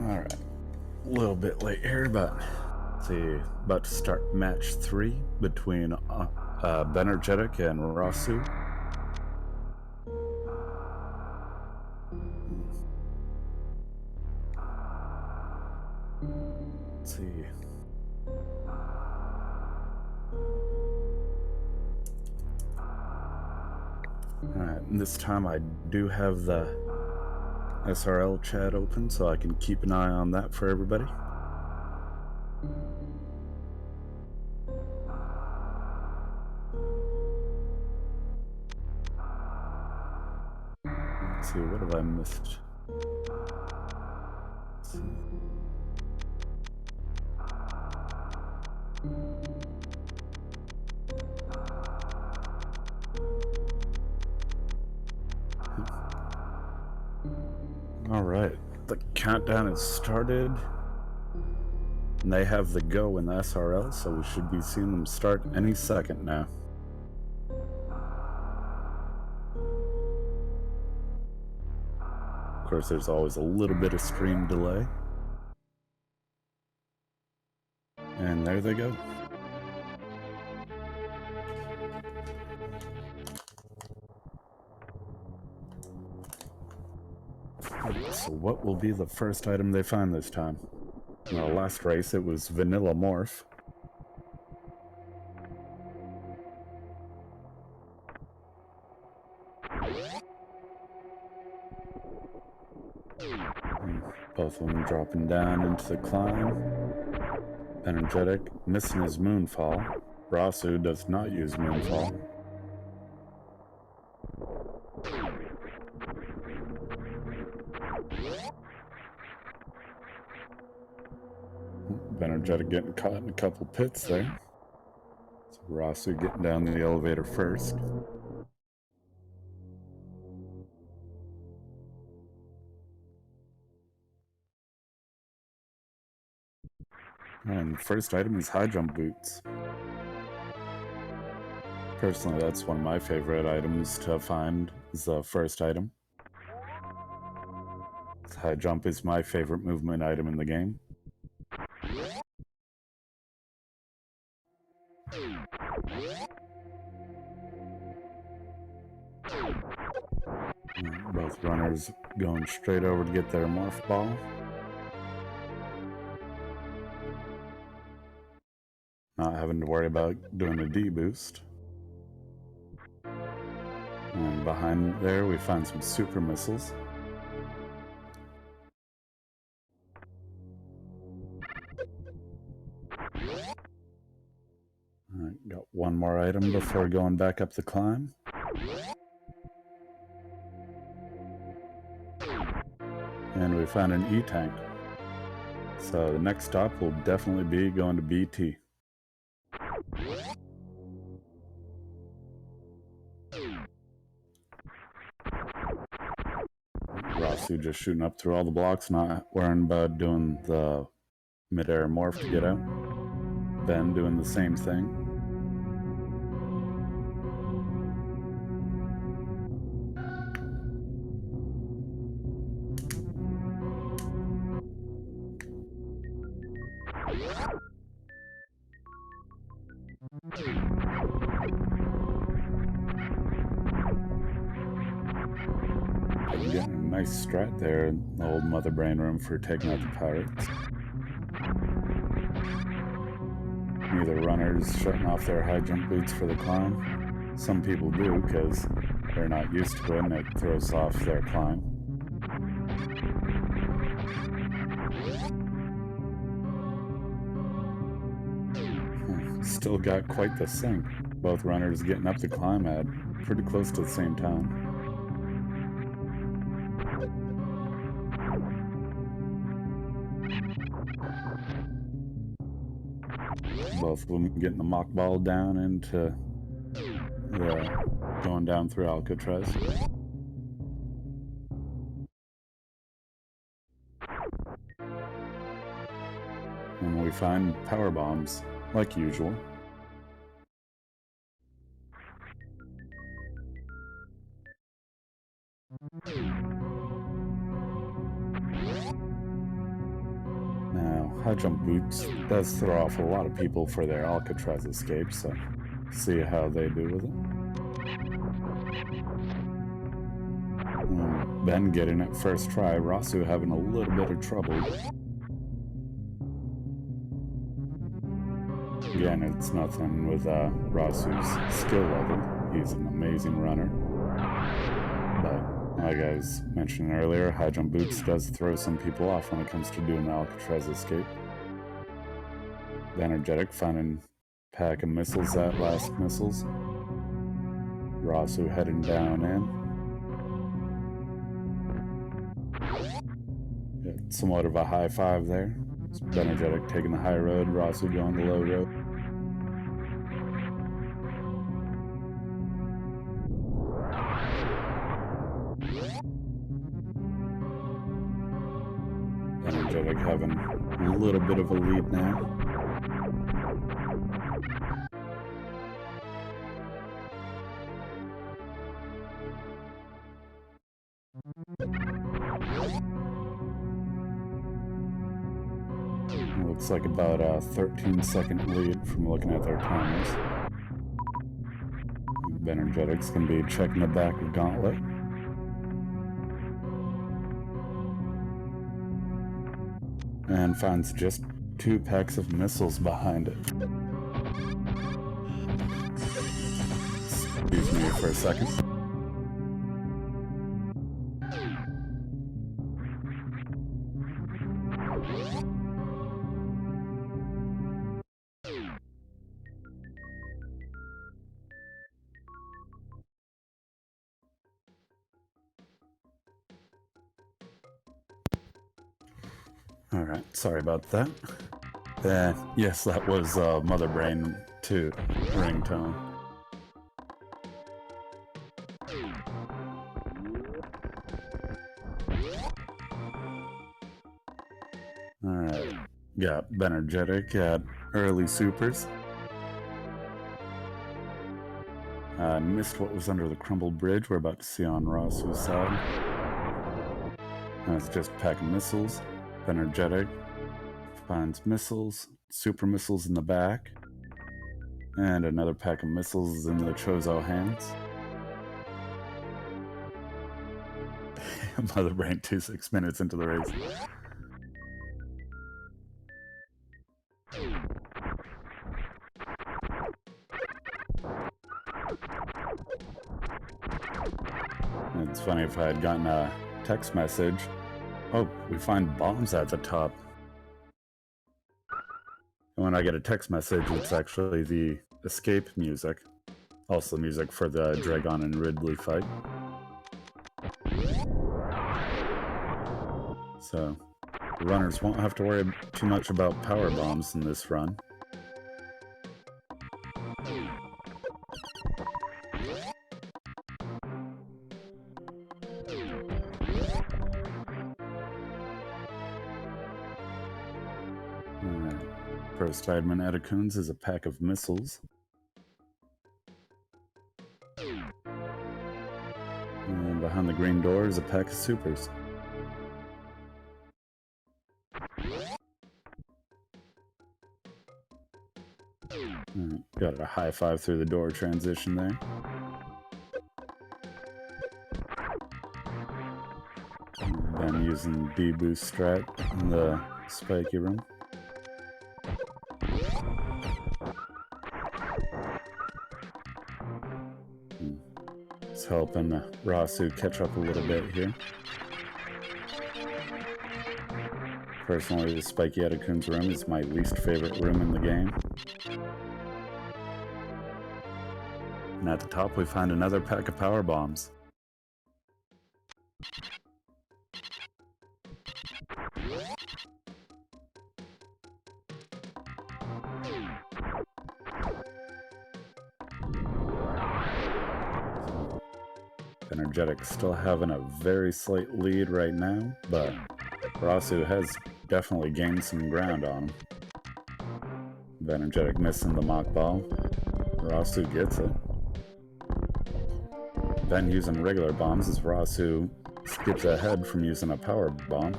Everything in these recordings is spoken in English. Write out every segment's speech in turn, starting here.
Alright, a little bit late here, but let's see, about to start match 3 between Bennergetic and Rossu. Let's see. Alright, this time I do have the SRL chat open, so I can keep an eye on that for everybody. Let's see, what have I missed? Let's see. Alright, the countdown has started. And they have the go in the SRL, so we should be seeing them start any second now. Of course, there's always a little bit of stream delay. And there they go. So what will be the first item they find this time? In the last race, it was Vanilla Morph. And both of them dropping down into the climb. Bennergetic missing his Moonfall. Rossu does not use Moonfall. Bennergetic getting caught in a couple pits there. So Rossu getting down the elevator first. And the first item is high jump boots. Personally, that's one of my favorite items to find, is the first item. High jump is my favorite movement item in the game. Both runners going straight over to get their morph ball. Not having to worry about doing a D-boost. And behind there we find some super missiles. Alright, got one more item before going back up the climb. And we found an E-tank. So the next stop will definitely be going to BT. Rossu just shooting up through all the blocks, not worrying about doing the mid-air morph to get out. Ben doing the same thing. getting a nice strat there in the old Mother Brain room for taking out the pirates. Neither runners shutting off their high jump boots for the climb. Some people do because they're not used to it and it throws off their climb. Still got quite the sink. Both runners getting up the climb at pretty close to the same time. Both of them getting the mock ball down into going down through Alcatraz. And we find power bombs, like usual. Now, high jump boots does throw off a lot of people for their Alcatraz escape, so see how they do with it. Ben getting it first try, Rossu having a little bit of trouble. Again, it's nothing with Rossu's skill level. He's an amazing runner. But like I was mentioning earlier, high jump boots does throw some people off when it comes to doing the Alcatraz escape. Bennergetic finding pack of missiles at last missiles. Rossu heading down in. Got somewhat of a high five there. It's Bennergetic taking the high road, Rossu going the low road. Bennergetic having a little bit of a lead now. Looks like about a 13-second lead from looking at their timers. Bennergetic's going to be checking the back of Gauntlet. And finds just 2 packs of missiles behind it. Excuse me for a second. Alright, sorry about that. Yes, that was Mother Brain 2 ringtone. Alright, got Bennergetic at early supers. I missed what was under the crumbled bridge we're about to see on Rossu's side. That's just a pack of missiles. Bennergetic finds missiles, super missiles in the back, and another pack of missiles in the Chozo hands. Mother Brain 2 6 minutes into the race. It's funny, if I had gotten a text message, oh, we find bombs at the top. And when I get a text message, it's actually the escape music. Also music for the Dragon and Ridley fight. So, the runners won't have to worry too much about power bombs in this run. First item in Edecoons is a pack of missiles. And behind the green door is a pack of supers. Got a high five through the door transition there. Ben using B-boost strat in the spiky room. It's helping Rossu catch up a little bit here. Personally, the Spiky Edakun's room is my least favorite room in the game. And at the top we find another pack of power bombs. Bennergetic still having a very slight lead right now, but Rossu has definitely gained some ground on him. Bennergetic missing the mock ball. Rossu gets it. Ben using regular bombs as Rossu skips ahead from using a power bomb.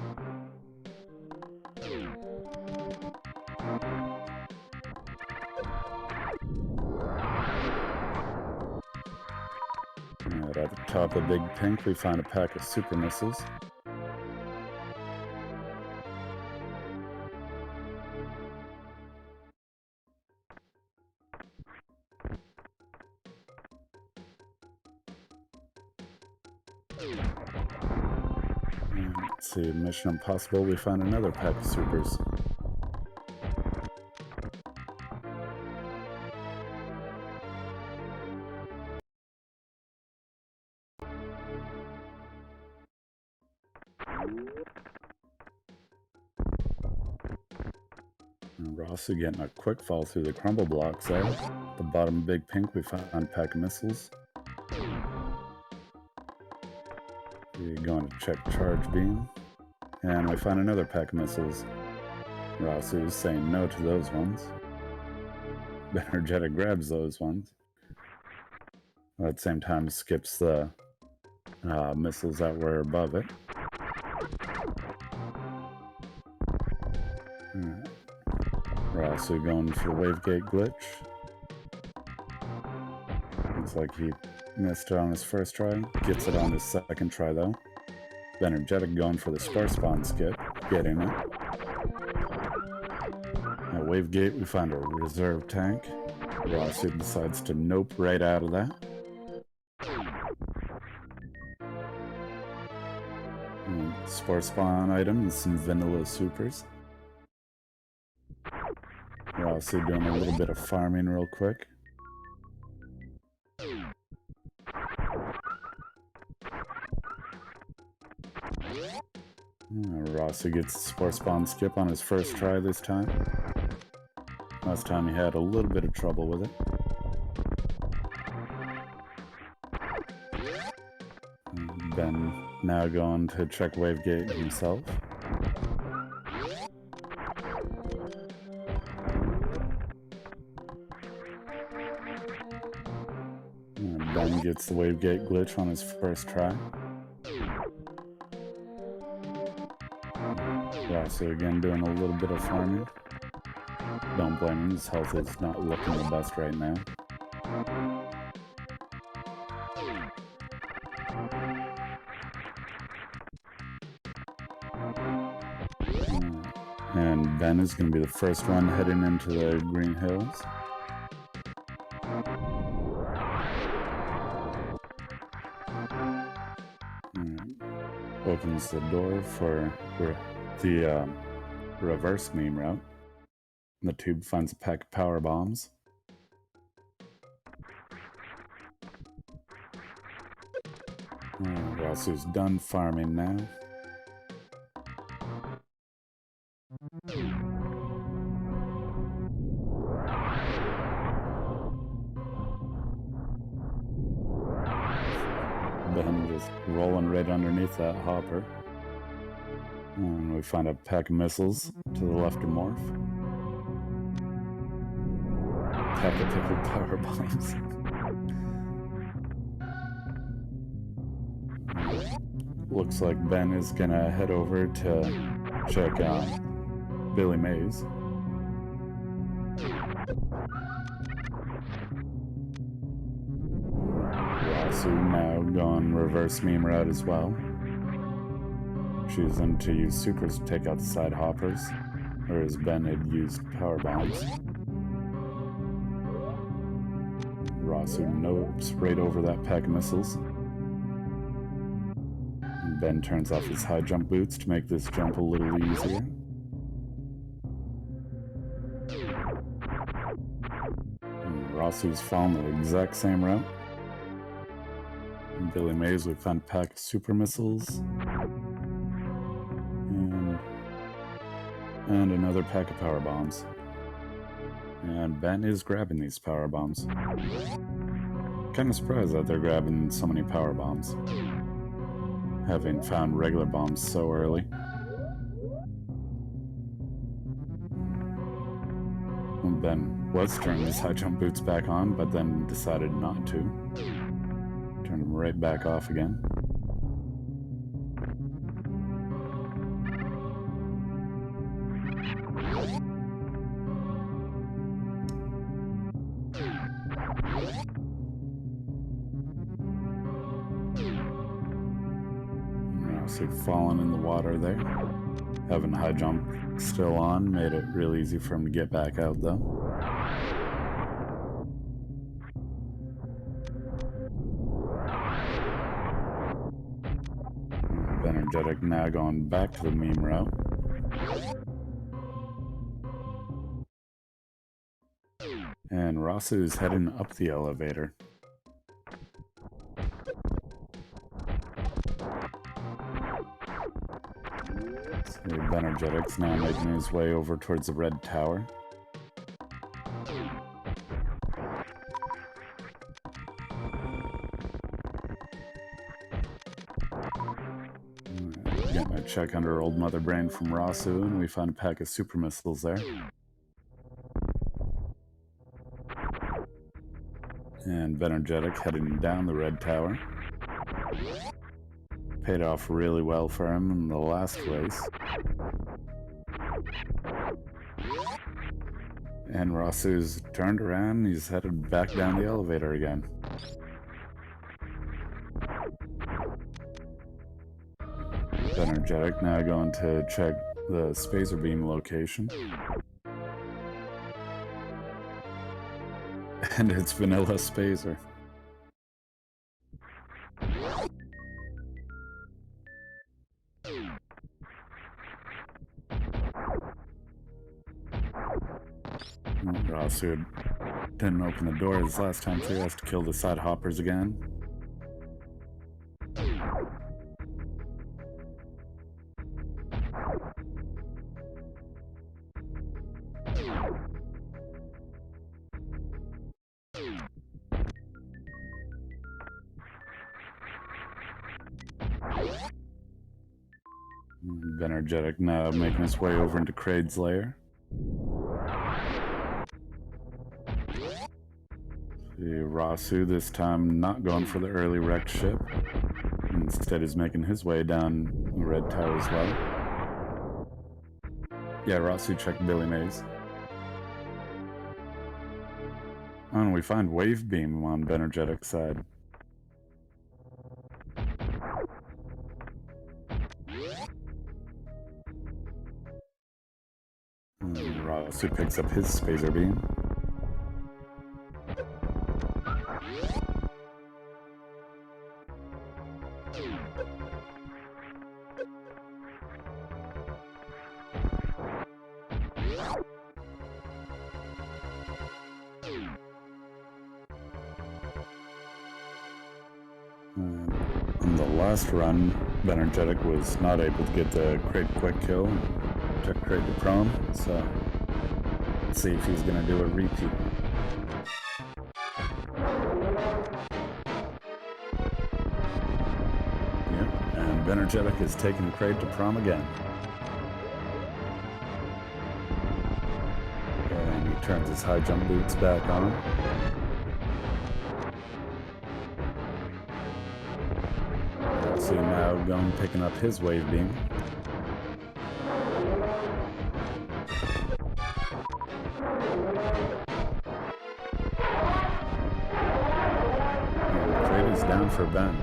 And at the top of Big Pink we find a pack of super missiles. Let's see, Mission Impossible, we find another pack of supers. And Rossu getting a quick fall through the crumble blocks there. At the bottom Big Pink we find a pack of missiles. We're going to check charge beam. And we find another pack of missiles. Rossu is saying no to those ones. Bennergetic grabs those ones. At the same time skips the missiles that were above it. Rossu going for the wavegate glitch. Looks like he missed it on his first try. Gets it on his second try though. Bennergetic going for the sparse spawn skip. Getting it. At wavegate we find a reserve tank. Rossu decides to nope right out of that. Spore spawn item and some vanilla supers. Rossu doing a little bit of farming real quick. Rossu gets the spore spawn skip on his first try this time. Last time he had a little bit of trouble with it. Ben now going to check wavegate himself. Ben gets the wavegate glitch on his first try. Rossu again doing a little bit of farming. Don't blame him, his health is not looking the best right now. And Ben is going to be the first one heading into the Green Hills. Opens the door for the reverse meme route. The tube finds a pack of power bombs. Rossu's done farming now. Ben just rolling right underneath that hopper. And we find a pack of missiles to the left of Morph. Pack of pickled power bombs. Looks like Ben is gonna head over to check out Billy Mays. Rossu now going reverse meme route as well. choosing to use supers to take out the side hoppers, whereas Ben had used power bombs. Rossu nopes right over that pack of missiles. And Ben turns off his high jump boots to make this jump a little easier. And Rossu's following the exact same route. In Billy Mays, we found a pack of super missiles. And another pack of power bombs. And Ben is grabbing these power bombs. Kind of surprised that they're grabbing so many power bombs, having found regular bombs so early. Ben was turning his high jump boots back on, but then decided not to. Turned them right back off again. So falling in the water there. Having high jump still on made it real easy for him to get back out though. Bennergetic now going back to the meme route. And Rossu is heading up the elevator. So Bennergetic's now making his way over towards the red tower. Getting a check under Old Mother Brain from Rossu, and we found a pack of super missiles there. And Bennergetic heading down the red tower. Paid off really well for him in the last race. And Rossu's turned around, he's headed back down the elevator again. Bennergetic now going to check the spacer beam location. And it's Vanilla Spacer. Rossu didn't open the door his last time, so he has to kill the side hoppers again. Bennergetic now making his way over into Kraid's lair. Rossu this time not going for the early wrecked ship. Instead is making his way down the red tower as well. Yeah, Rossu checked Billy Mays. Oh, and we find Wave Beam on Bennergetic's side. Rossu picks up his Spacer Beam. In the last run, Bennergetic was not able to get the Kraid quick kill, took Kraid to prone, so let's see if he's going to do a repeat. Yep, and Bennergetic is taking Kraid to prom again. And he turns his high jump boots back on. So now going picking up his wave beam. And Kraid is down for Ben.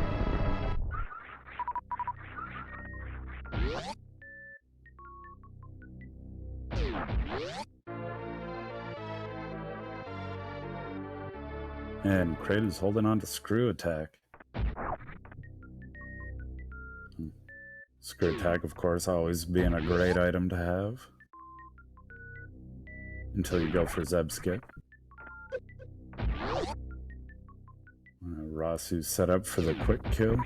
And Crate is holding on to Screw Attack. Screw Attack, of course, always being a great item to have. Until you go for Zeb Skip. Rossu's set up for the quick kill.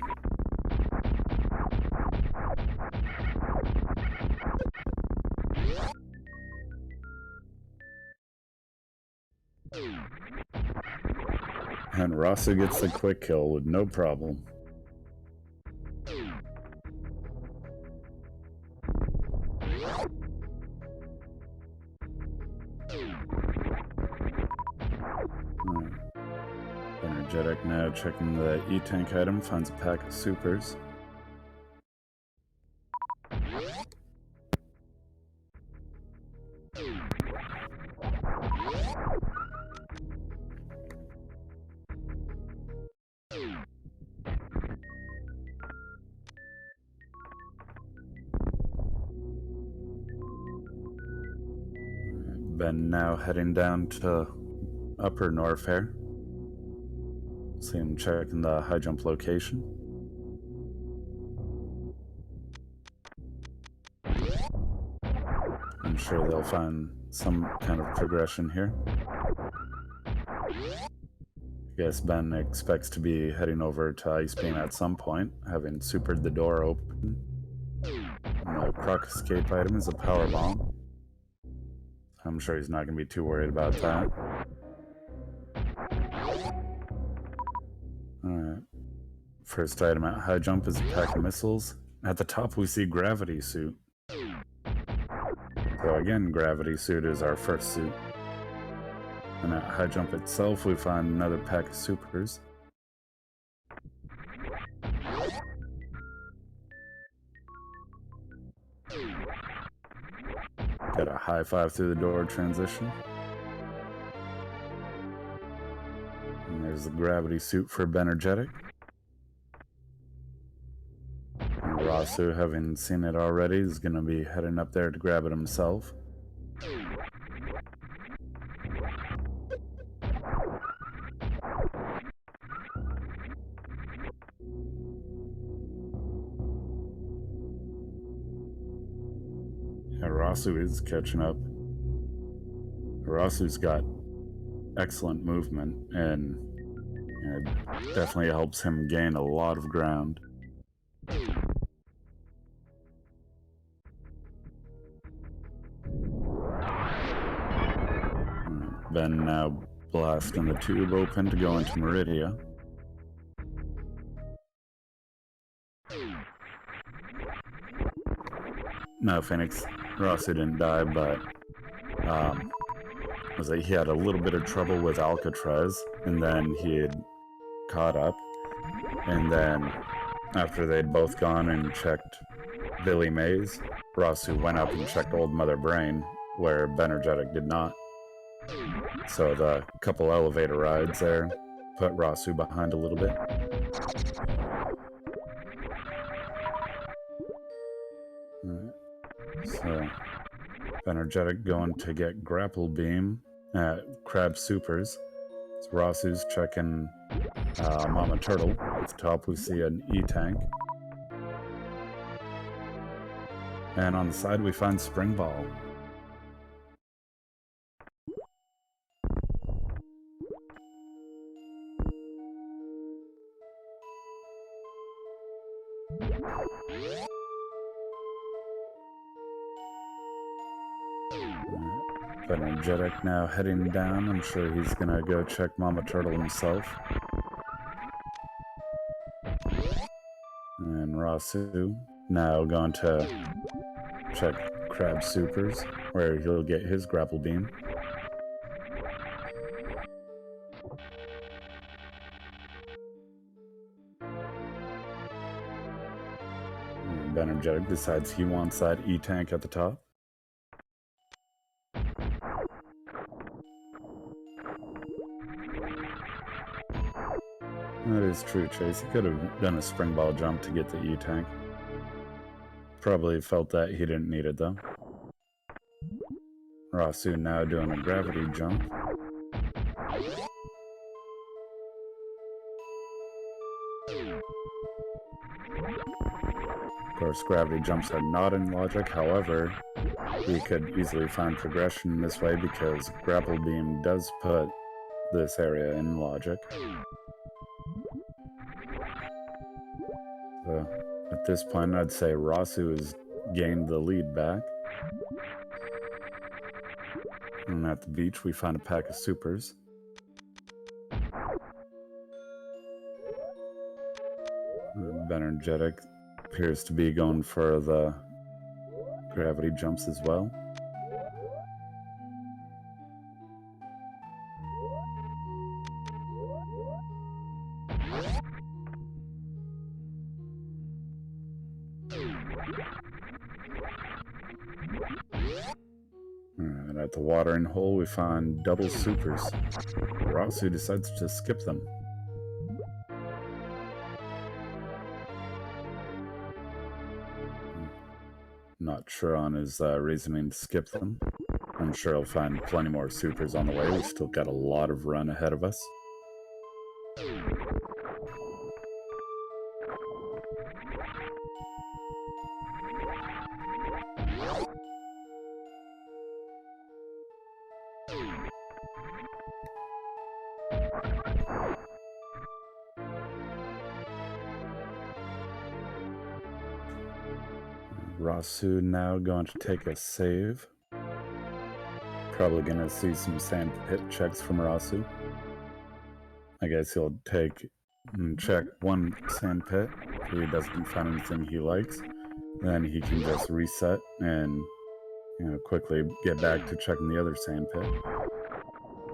And Rossu gets the quick kill with no problem. Bennergetic now checking the E-Tank item, finds a pack of supers. Ben now heading down to Upper Norfair. See him checking the high jump location. I'm sure they'll find some kind of progression here. I guess Ben expects to be heading over to Ice Beam at some point, having supered the door open. And the Croc Escape item is a Power Bomb. I'm sure he's not going to be too worried about that. Alright. First item at high jump is a pack of missiles. At the top we see Gravity Suit. So again, Gravity Suit is our first suit. And at high jump itself we find another pack of supers. Got a high five through the door transition. And there's the Gravity Suit for Bennergetic. And Rossu, having seen it already, is going to be heading up there to grab it himself. Yeah, Rossu is catching up. Rossu's got excellent movement, and it definitely helps him gain a lot of ground. Ben now blasting the tube open to go into Meridia. No, Phoenix. Rossu didn't die, but was that he had a little bit of trouble with Alcatraz, and then he had caught up, and then after they'd both gone and checked Billy Mays, Rossu went up and checked Old Mother Brain, where Bennergetic did not. So the couple elevator rides there put Rossu behind a little bit. So Bennergetic going to get Grapple Beam at Crab Supers. So Rossu's checking Mama Turtle. At the top we see an E-Tank. And on the side we find Spring Ball. Bennergetic now heading down. I'm sure he's gonna go check Mama Turtle himself. And Rossu now going to check Crab Supers, where he'll get his Grapple Beam. And Bennergetic decides he wants that E-Tank at the top. That is true, Chase. He could have done a spring ball jump to get the E-Tank. Probably felt that he didn't need it, though. Rossu now doing a gravity jump. Of course, gravity jumps are not in logic, however, we could easily find progression this way because grapple beam does put this area in logic. So at this point, I'd say Rossu has gained the lead back. And at the beach, we find a pack of supers. Bennergetic appears to be going for the gravity jumps as well. And at the watering hole, we find double supers. Rossu decides to skip them. Not sure on his reasoning to skip them. I'm sure he'll find plenty more supers on the way. We've still got a lot of run ahead of us. Rossu now going to take a save. Probably going to see some sand pit checks from Rossu. I guess he'll take and check one sand pit. If he doesn't find anything he likes, then he can just reset and quickly get back to checking the other sand pit.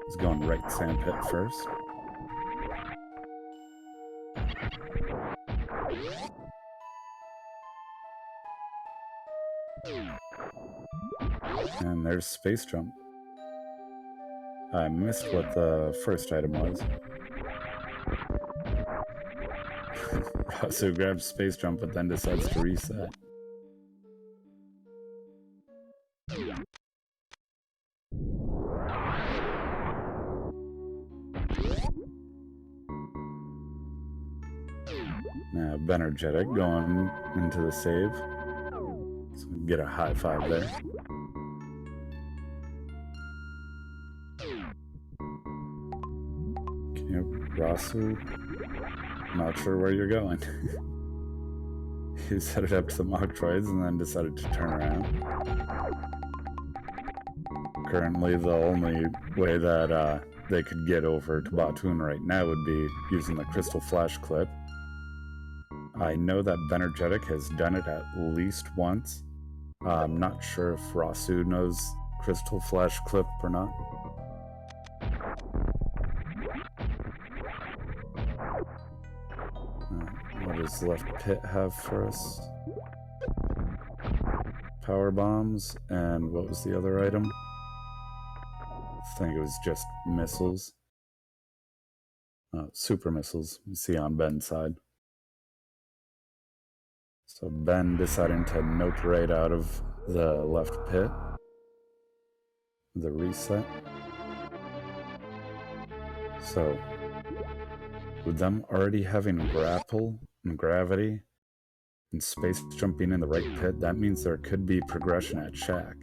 He's going right sand pit first. And there's space jump. I missed what the first item was. Rossu grabs space jump but then decides to reset. Now Bennergetic going into the save. So get a high five there. Okay, Rossu, not sure where you're going. He's headed up to the Moctroids and then decided to turn around. Currently, the only way that they could get over to Batoon right now would be using the Crystal Flash Clip. I know that Bennergetic has done it at least once. I'm not sure if Rossu knows Crystal Flash Clip or not. What does left pit have for us? Power bombs, and what was the other item? I think it was just missiles. Super missiles, you see on Ben's side. So Ben deciding to nope right out of the left pit. The reset. So, with them already having grapple and gravity and space jumping in the right pit, that means there could be progression at Shack.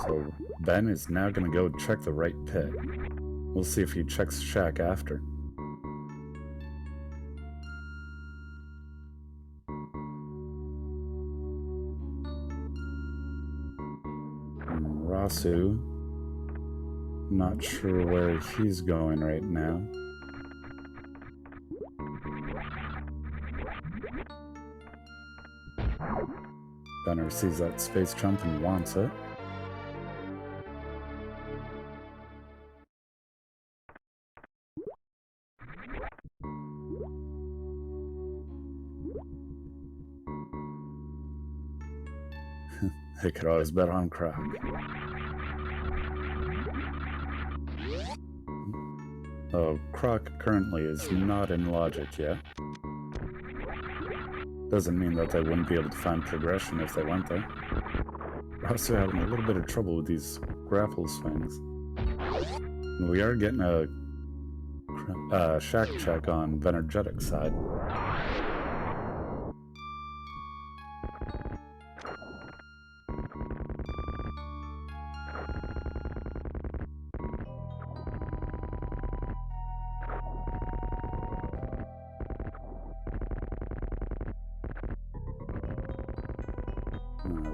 So Ben is now going to go check the right pit. We'll see if he checks Shack after. Rossu, not sure where he's going right now. Benner sees that space jump and wants it. They could always bet on Croc. Oh, Croc currently is not in logic yet. Doesn't mean that they wouldn't be able to find progression if they went there. We're also having a little bit of trouble with these grapple swings. We are getting a shack check on Bennergetic side.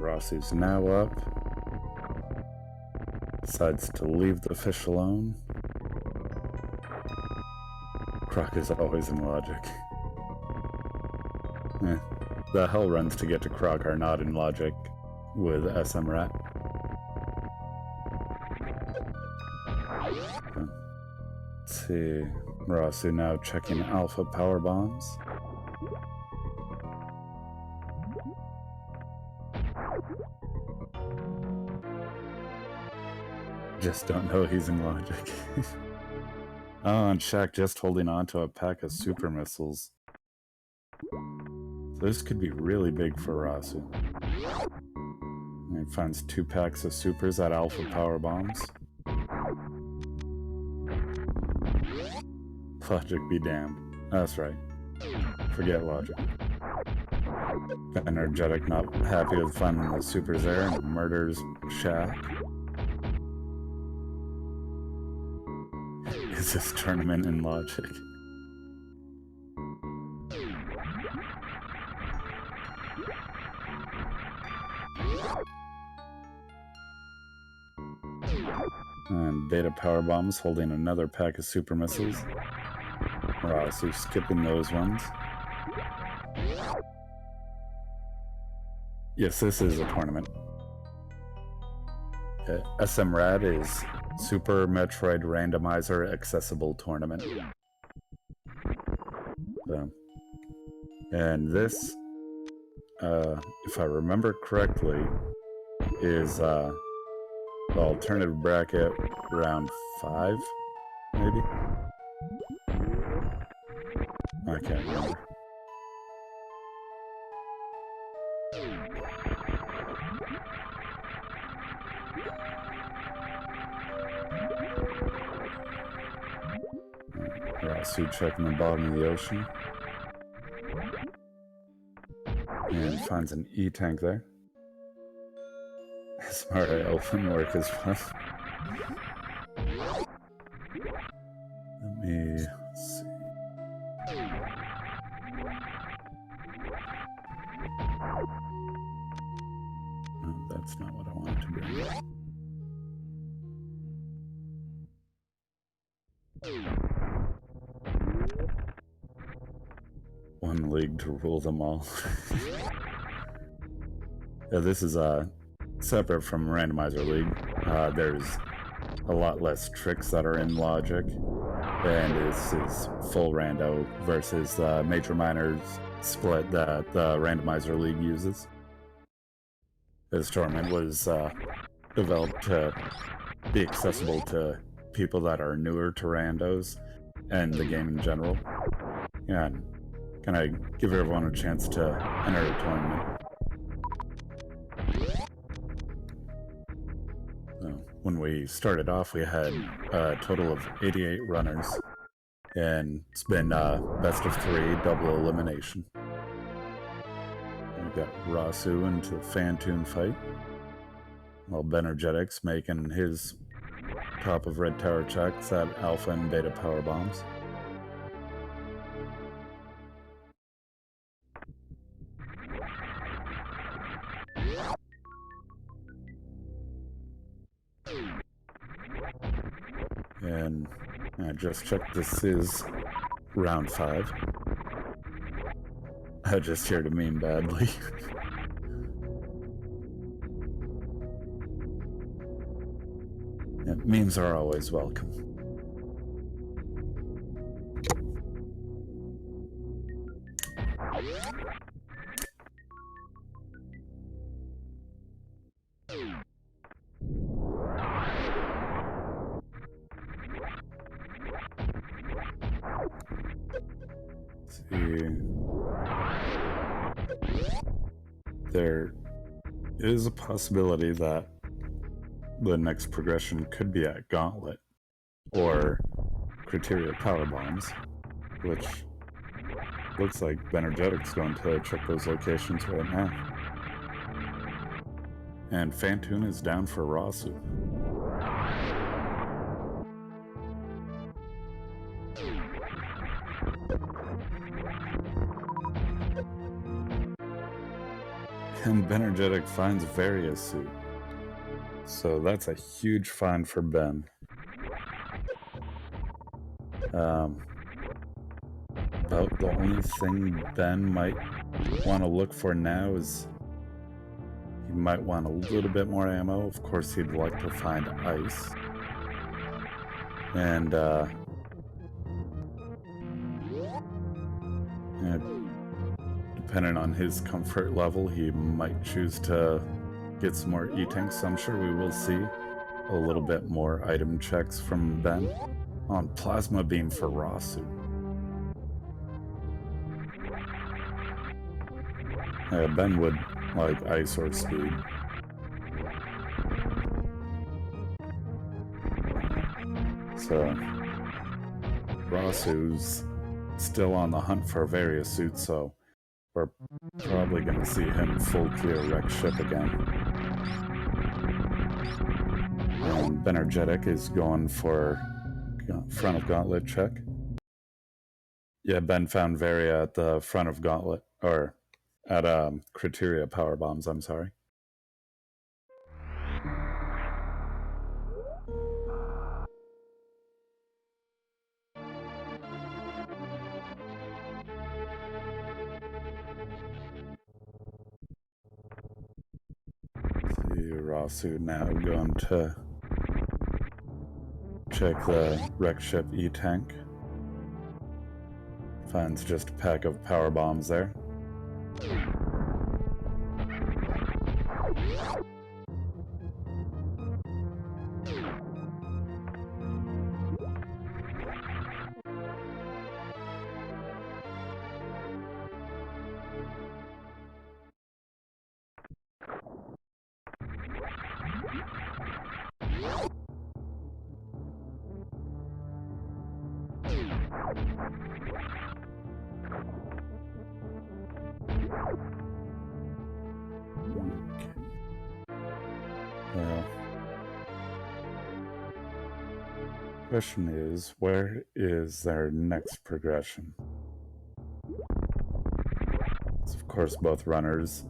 Rossu's now up. Decides to leave the fish alone. Croc is always in logic. The hell runs to get to Croc are not in logic with SMRAT. Let's see. Rossu now checking alpha power bombs. Just don't know he's in logic. Oh, and Shaq just holding on to a pack of super missiles. So this could be really big for Rossu. He finds 2 packs of supers at alpha power bombs. Logic be damned. That's right. Forget logic. Bennergetic not happy with finding the supers there and murders Shaq. Is this tournament in logic? And Beta Power Bombs holding another pack of super missiles. Rossu skipping those ones. Yes, this is a tournament. SMRAT is Super Metroid Randomizer Accessible Tournament. And this, if I remember correctly, is the alternative bracket round 5, maybe? I can't remember. Rossu checking the bottom of the ocean. And finds an E-tank there. SMRAT elephant work as well. Let me see. No, that's not what I wanted to bring. One league to rule them all. Yeah, this is separate from Randomizer League. There's a lot less tricks that are in logic, and this is full rando versus the major minors split that the Randomizer League uses. This tournament was developed to be accessible to people that are newer to randos and the game in general, and kind of give everyone a chance to enter the tournament. When we started off, we had a total of 88 runners, and it's been best of 3, double elimination. We've got Rossu into the Fantoon fight, while Bennergetic's making his top of red tower checks at alpha and beta power bombs. And I just checked, this is round 5. I just heard a meme badly. Yeah, memes are always welcome. There is a possibility that the next progression could be at Gauntlet or criteria power bombs, which looks like Bennergetic's going to check those locations right now. And Phantoon is down for Rossu. And Bennergetic finds various suit. So that's a huge find for Ben. About the only thing Ben might want to look for now is he might want a little bit more ammo. Of course, he'd like to find ice. And depending on his comfort level, he might choose to get some more E-tanks. So I'm sure we will see a little bit more item checks from Ben on Plasma Beam for Rossu. Ben would like ice or speed. So Rossu's still on the hunt for various suits, so we're probably going to see him full clear wreck ship again. And Bennergetic is going for front of gauntlet check. Yeah, Ben found Varia at the front of gauntlet, or at criteria power bombs, I'm sorry. See Rossu now going to check the wreck ship E-tank. Finds just a pack of power bombs there. Well, question is, where is their next progression? It's of course both runners.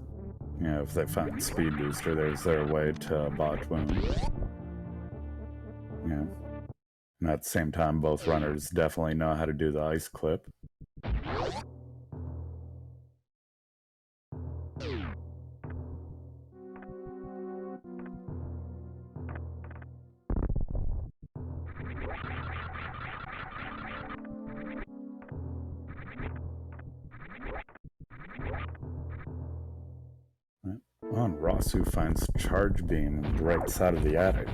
You know, if they find Speed Booster, there's their way to bot wound. Yeah. And at the same time, both runners definitely know how to do the ice clip. On Rossu finds Charge Beam on the right side of the attic.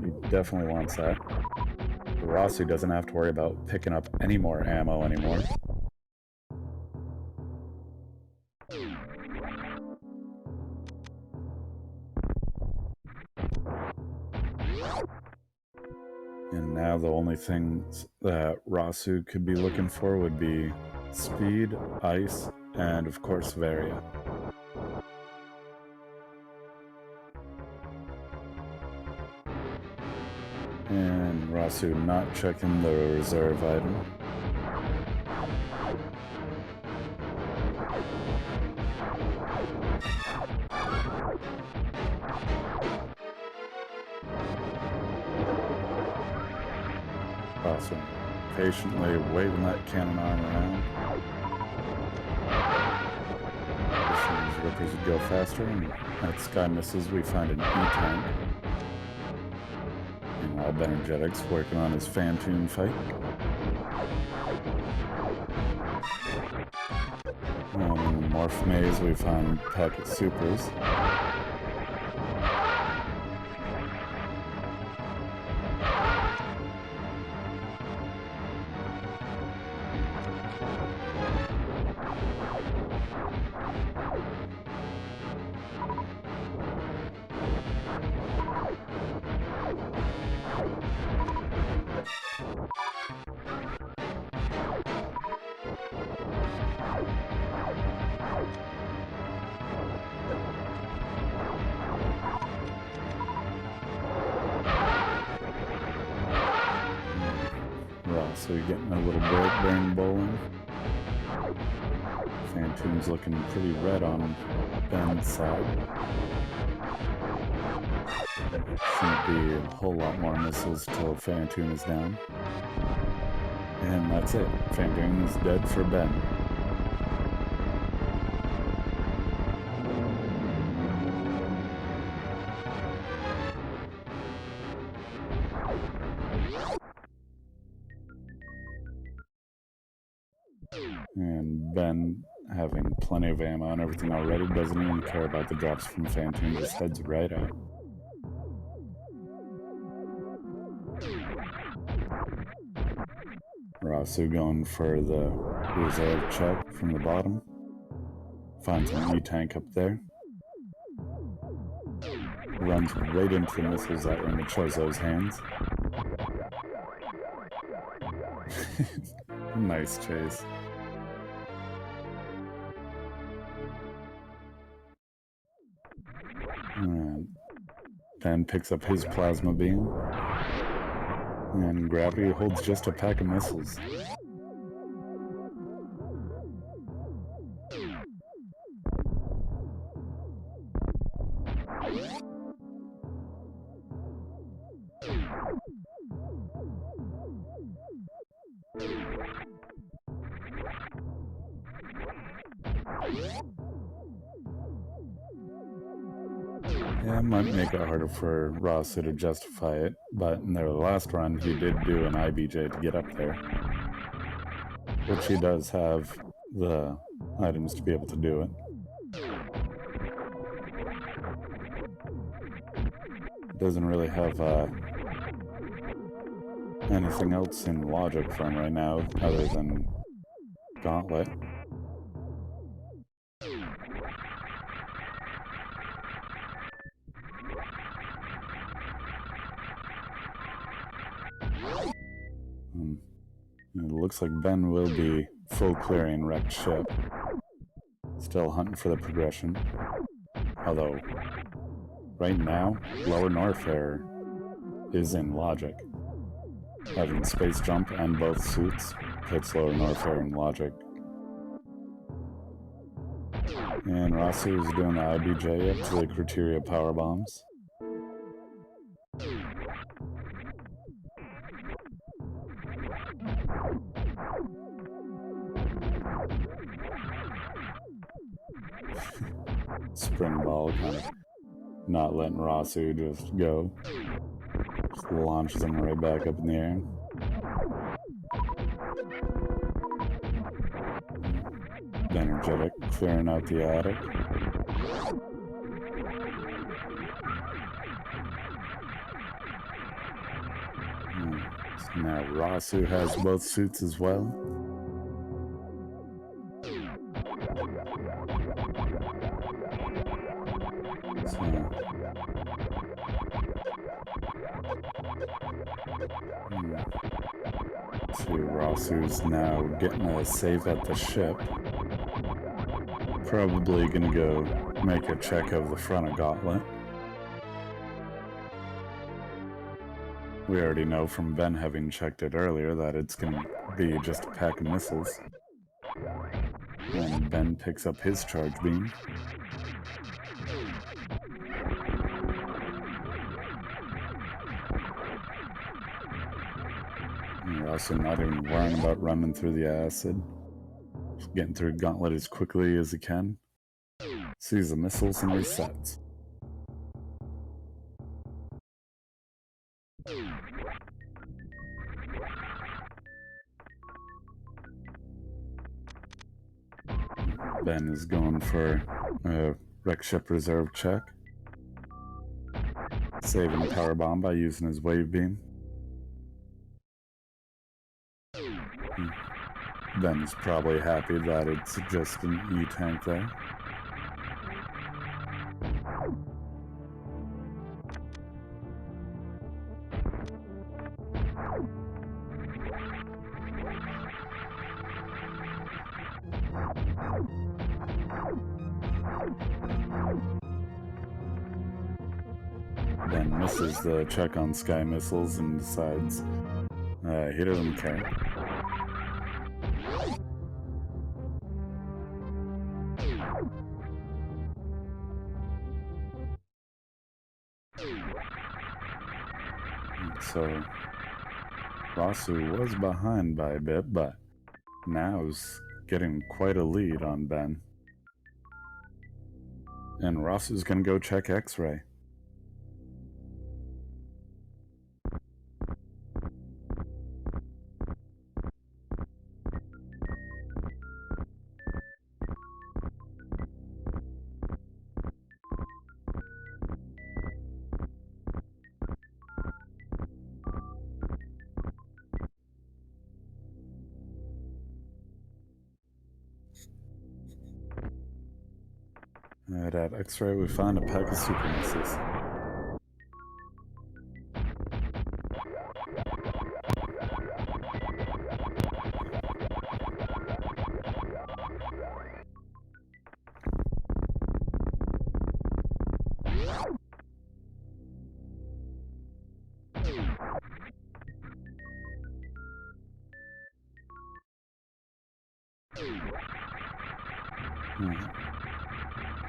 He definitely wants that. Rossu doesn't have to worry about picking up any more ammo anymore. And now the only things that Rossu could be looking for would be speed, ice, and of course Varia. And Rossu not checking the reserve item. Rossu patiently waving that cannon arm around. These rippers would go faster, and at Sky Misses we find an E-tank. While Bennergetic's working on his Phantoon fight. In the Morph Maze we find Packet Supers. Rossu getting a little break during bowling. Phantom's looking pretty red on Ben's side. Shouldn't be a whole lot more missiles till Phantom is down. And that's it. Phantom is dead for Ben. And Ben, having plenty of ammo and everything already, doesn't even care about the drops from Phantom, just heads right out. Rossu going for the reserve check from the bottom. Finds an E-tank up there. Runs right into the missiles that were in the Chozo's hands. Nice chase. Ben picks up his plasma beam, and Gravity holds just a pack of missiles. Yeah, it might make it harder for Rossu to justify it, but in their last run he did do an IBJ to get up there, which he does have the items to be able to do it. Doesn't really have anything else in logic for him right now other than Gauntlet. It looks like Ben will be full clearing wrecked ship. Still hunting for the progression. Although, right now, Lower Norfair is in logic. Having space jump and both suits puts Lower Norfair in logic. And Rossu is doing the IBJ up to the criteria power bombs. Spring ball kind of not letting Rossu just go. Just launches him right back up in the air. Bennergetic clearing out the attic. So now Rossu has both suits as well. Rossu's now getting a save at the ship. Probably gonna go make a check of the front of Gauntlet. We already know from Ben having checked it earlier that it's gonna be just a pack of missiles. And Ben picks up his charge beam. And also not even worrying about running through the acid. Just getting through Gauntlet as quickly as he can. Sees the missiles and resets. Ben is going for a wreck ship reserve check. Saving the power bomb by using his wave beam. Ben's probably happy that it's just an E-tank there. Ben misses the check on Sky missiles and decides he doesn't care. So Rossu was behind by a bit, but now is getting quite a lead on Ben. And Rossu's gonna go check X-ray. Alright, at X-ray we find a pack of super misses.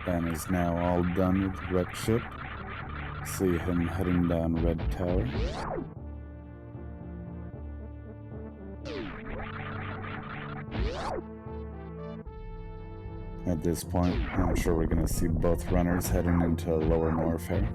Ben is now all done with Red Ship. See him heading down Red Tower. At this point, I'm sure we're going to see both runners heading into Lower Norfair.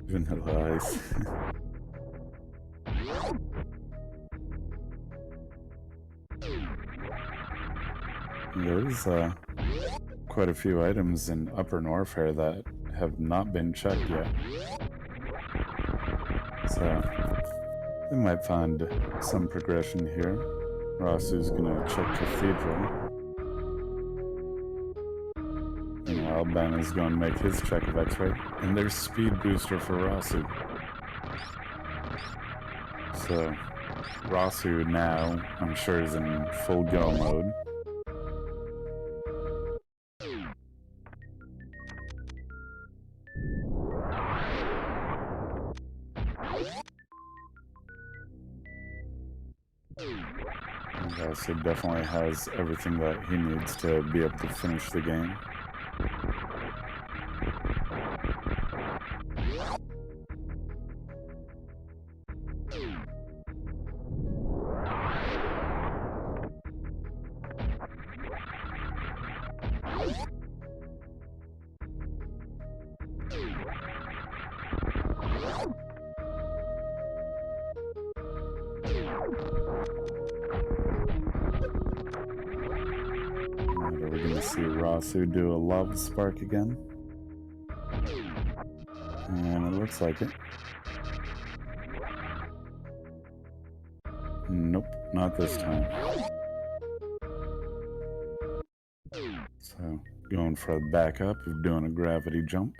Vanilla Ice. There's quite a few items in Upper Norfair that have not been checked yet. So we might find some progression here. Rossu's gonna check Cathedral. Meanwhile, Ben is going to make his check of X-ray. And there's Speed Booster for Rossu. So Rossu now, I'm sure, is in full go mode. Rossu definitely has everything that he needs to be able to finish the game. Are we going to see Rossu do a lava spark again? And it looks like it. Nope, not this time. So, going for the backup of doing a gravity jump.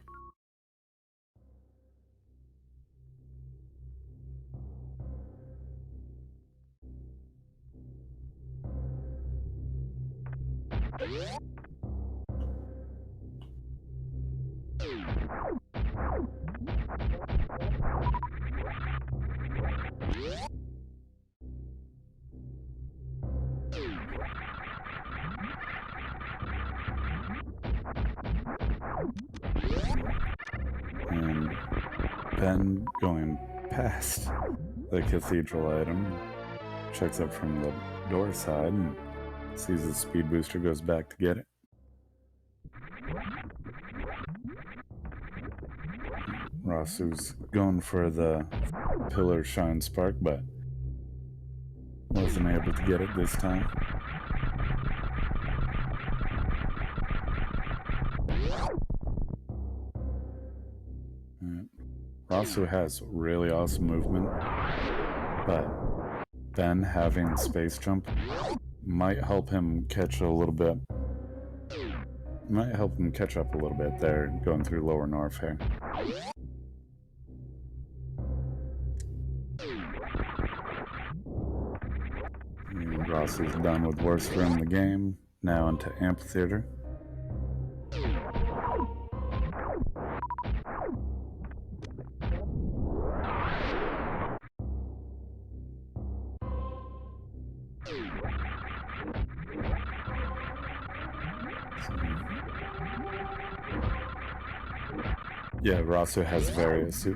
And Ben going past the cathedral item, checks up from the door side and sees the speed booster, goes back to get it. Rossu's going for the pillar shine spark, but wasn't able to get it this time. Rossu has really awesome movement, but Ben having space jump might help him catch a little bit. Might help him catch up a little bit there, going through Lower Norfair. Rossu's done with worst room in the game, now into Amphitheater. Yeah, Rossu has various.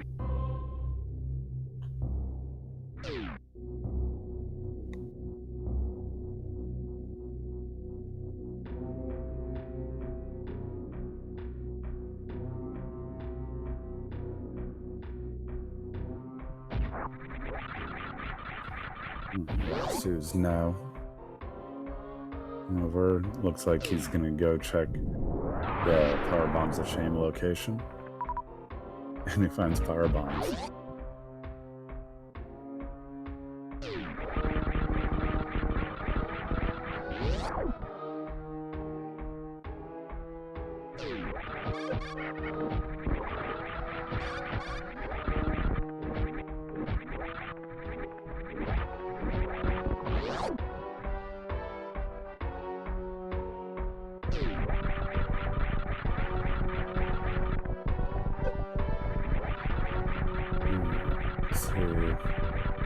Rossu's now over. Looks like he's gonna go check the power bombs of shame location. And he finds power bombs.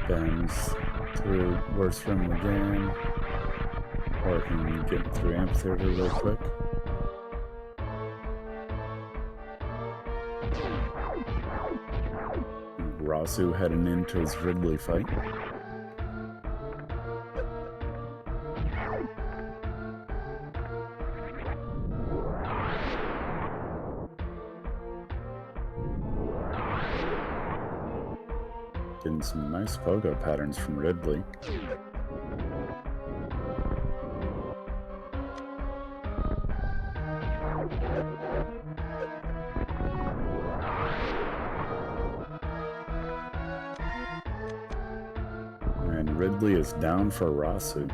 Ben's through worst room in the game, or can get through amphitheater real quick. Rossu heading into his Ridley fight. Getting some nice pogo patterns from Ridley. And Ridley is down for Rossu.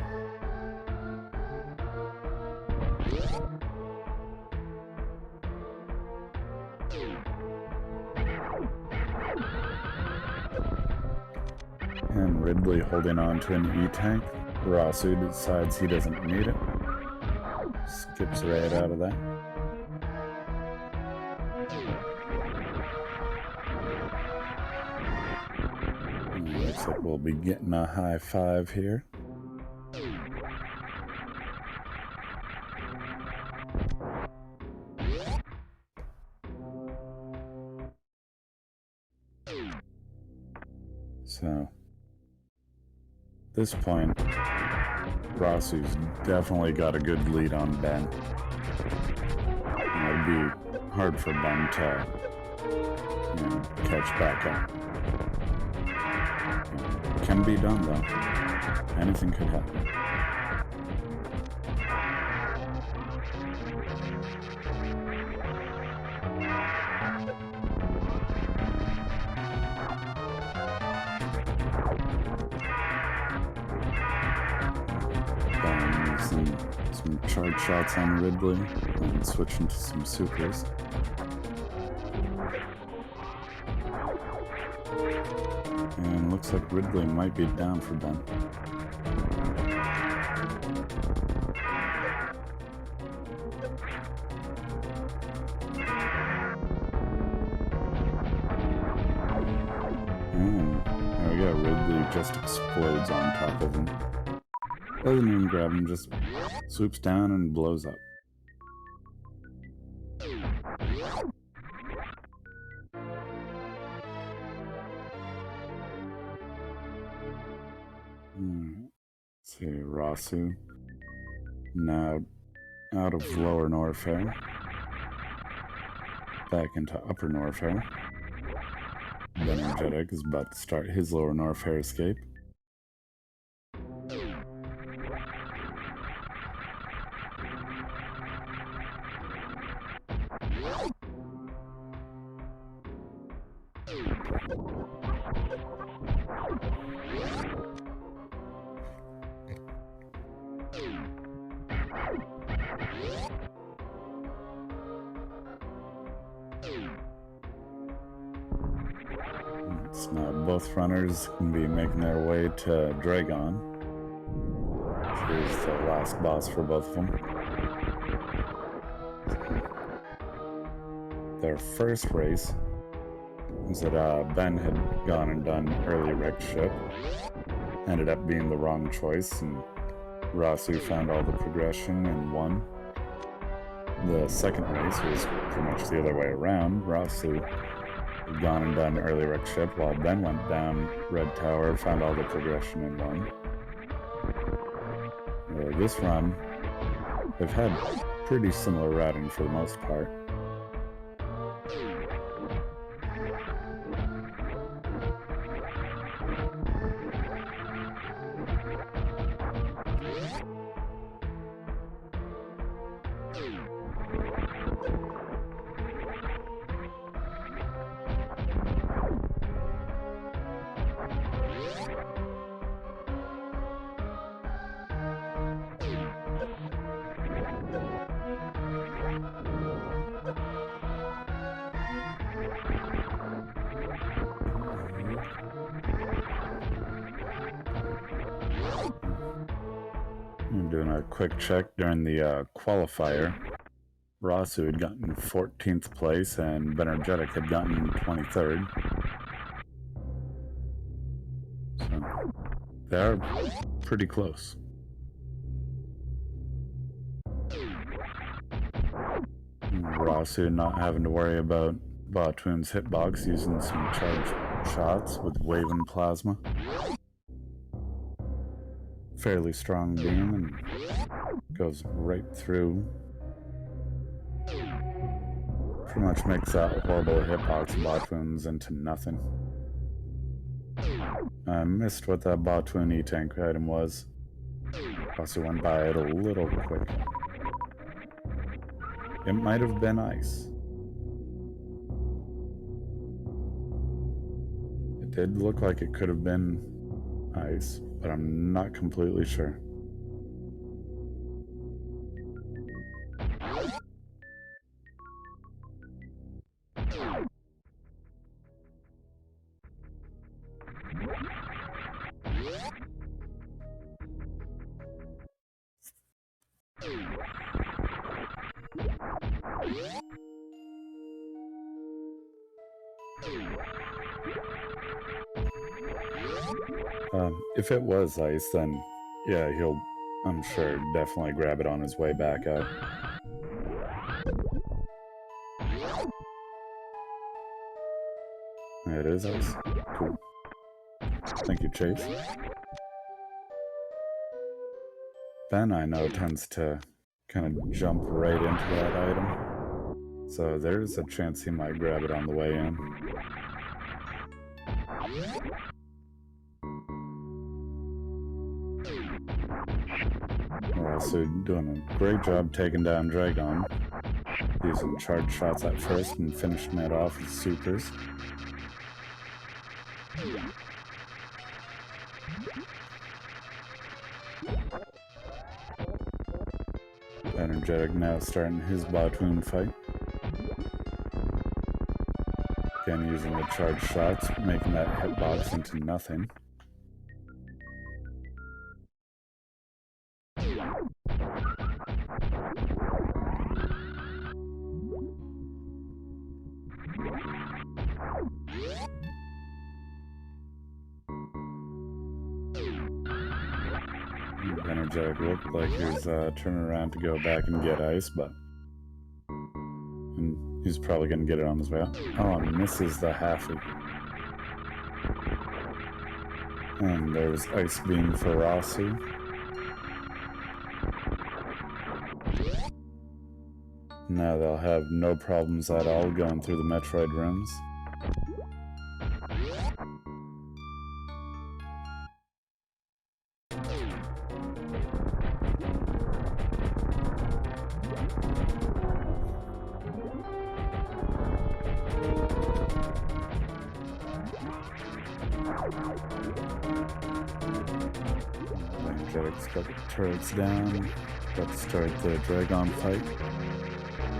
And Ridley holding on to an E-tank. Rossu decides he doesn't need it. Skips right out of that. And looks like we'll be getting a high five here. So at this point, Rossu's definitely got a good lead on Ben. It'd be hard for Ben to catch back up. Can be done though. Anything could happen. Some charge shots on Ridley and switching to some supers. And looks like Ridley might be down for Ben. There we go, Ridley just explodes on top of him. Doesn't even grab him, just swoops down and blows up. Let's see, Rossu now out of lower Norfair, back into upper Norfair. Bennergetic is about to start his lower Norfair escape. So now both runners can be making their way to Dragon. Here's the last boss for both of them. Their first race was that Ben had gone and done early wrecked ship. Ended up being the wrong choice, and Rossu found all the progression and won. The second race was pretty much the other way around. Rossu had gone and done early wreck ship, while Ben went down Red Tower, found all the progression and won. This run, they've had pretty similar routing for the most part. I'm doing a quick check during the qualifier. Rossu had gotten 14th place and Bennergetic had gotten 23rd. So they're pretty close. Rossu not having to worry about Batune's hitbox, using some charged shots with waving plasma. Fairly strong beam and goes right through. Pretty much makes that horrible hitbox Batune's into nothing. I missed what that Batune E-Tank item was. Also went by it a little quick. It might have been ice. It did look like it could have been ice, but I'm not completely sure. If it was ice, then yeah, he'll, I'm sure, definitely grab it on his way back out. It is ice. Cool. Thank you, Chase. Ben, I know, tends to kind of jump right into that item, so there's a chance he might grab it on the way in. We're also doing a great job taking down Dragon, using charge shots at first and finishing it off with supers. Bennergetic now starting his Batune fight. Again, using the charge shots, making that hitbox into nothing. Bennergetic looked like he was turning around to go back and get ice, but he's probably going to get it on his way out. Oh, and misses the halfie. And there's ice beam for Rossu. Now they'll have no problems at all going through the Metroid rooms. Bennergetic's got the turrets down, got to start the Dragon fight.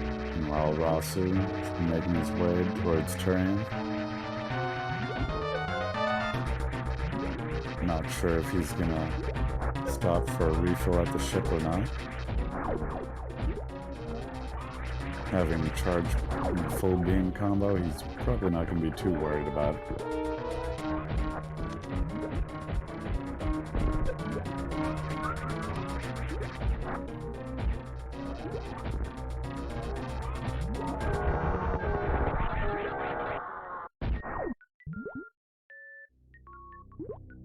And while Rossu is making his way towards Turian. Not sure if he's gonna stop for a refill at the ship or not. Having charged in a full beam combo, he's probably not gonna be too worried about it.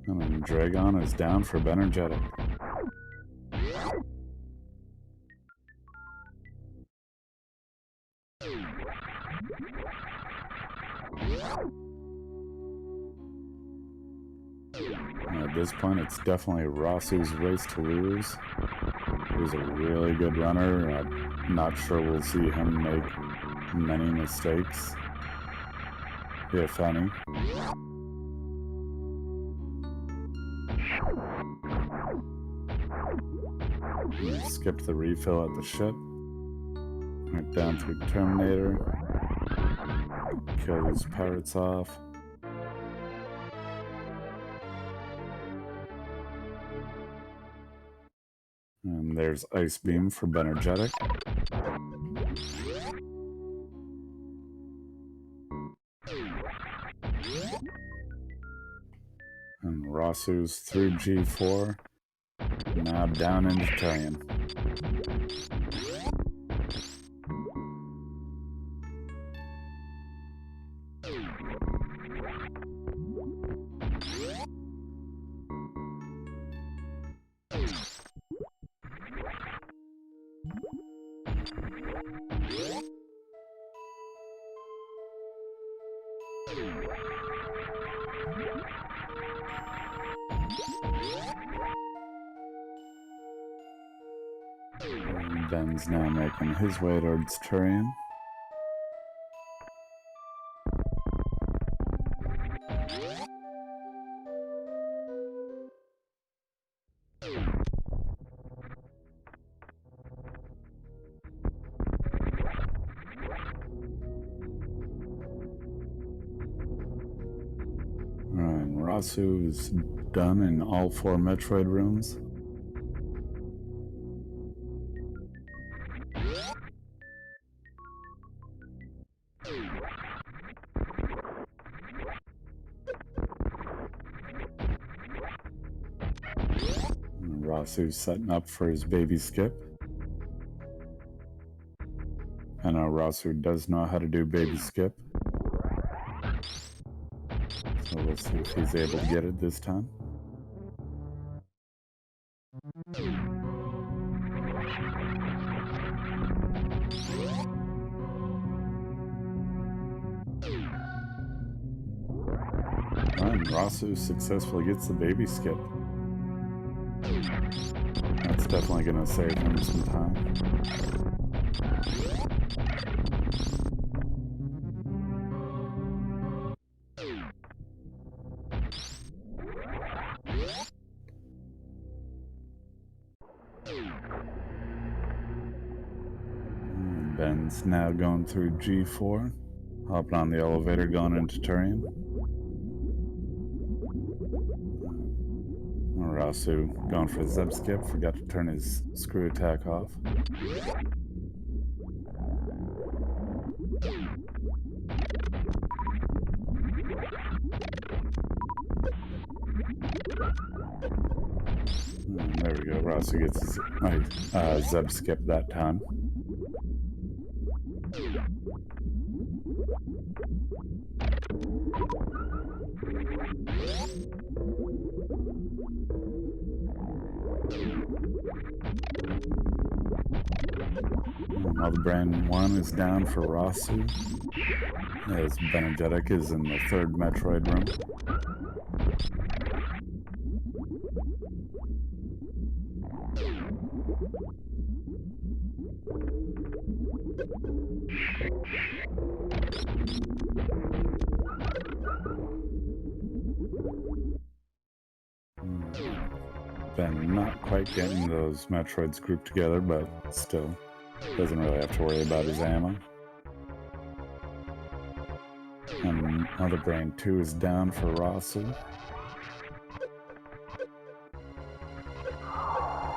And then Dragon is down for Bennergetic. At this point, it's definitely Rossu's race to lose. He's a really good runner. I'm not sure we'll see him make many mistakes, if any. He skipped the refill at the ship. Went down through Terminator. Kill these pirates off. And there's Ice Beam for Bennergetic. And Rossu's through G4. Now down into Turian. Ben's now making his way towards Turian. And Rossu is done in all 4 Metroid rooms. And Rossu's setting up for his baby skip. I know Rossu does know how to do baby skip. So we'll see if he's able to get it this time. And Rossu successfully gets the baby skip. That's definitely going to save him some time. Ben's now going through G4, hopping on the elevator going into Turian. Rossu going for the Zeb skip, forgot to turn his screw attack off. And there we go, Rossu gets his Zeb skip that time. Mother Brain 1 is down for Rossu, as Bennergetic is in the 3rd Metroid room. Ben not quite getting those Metroids grouped together, but still doesn't really have to worry about his ammo. And Mother Brain 2 is down for Rossu.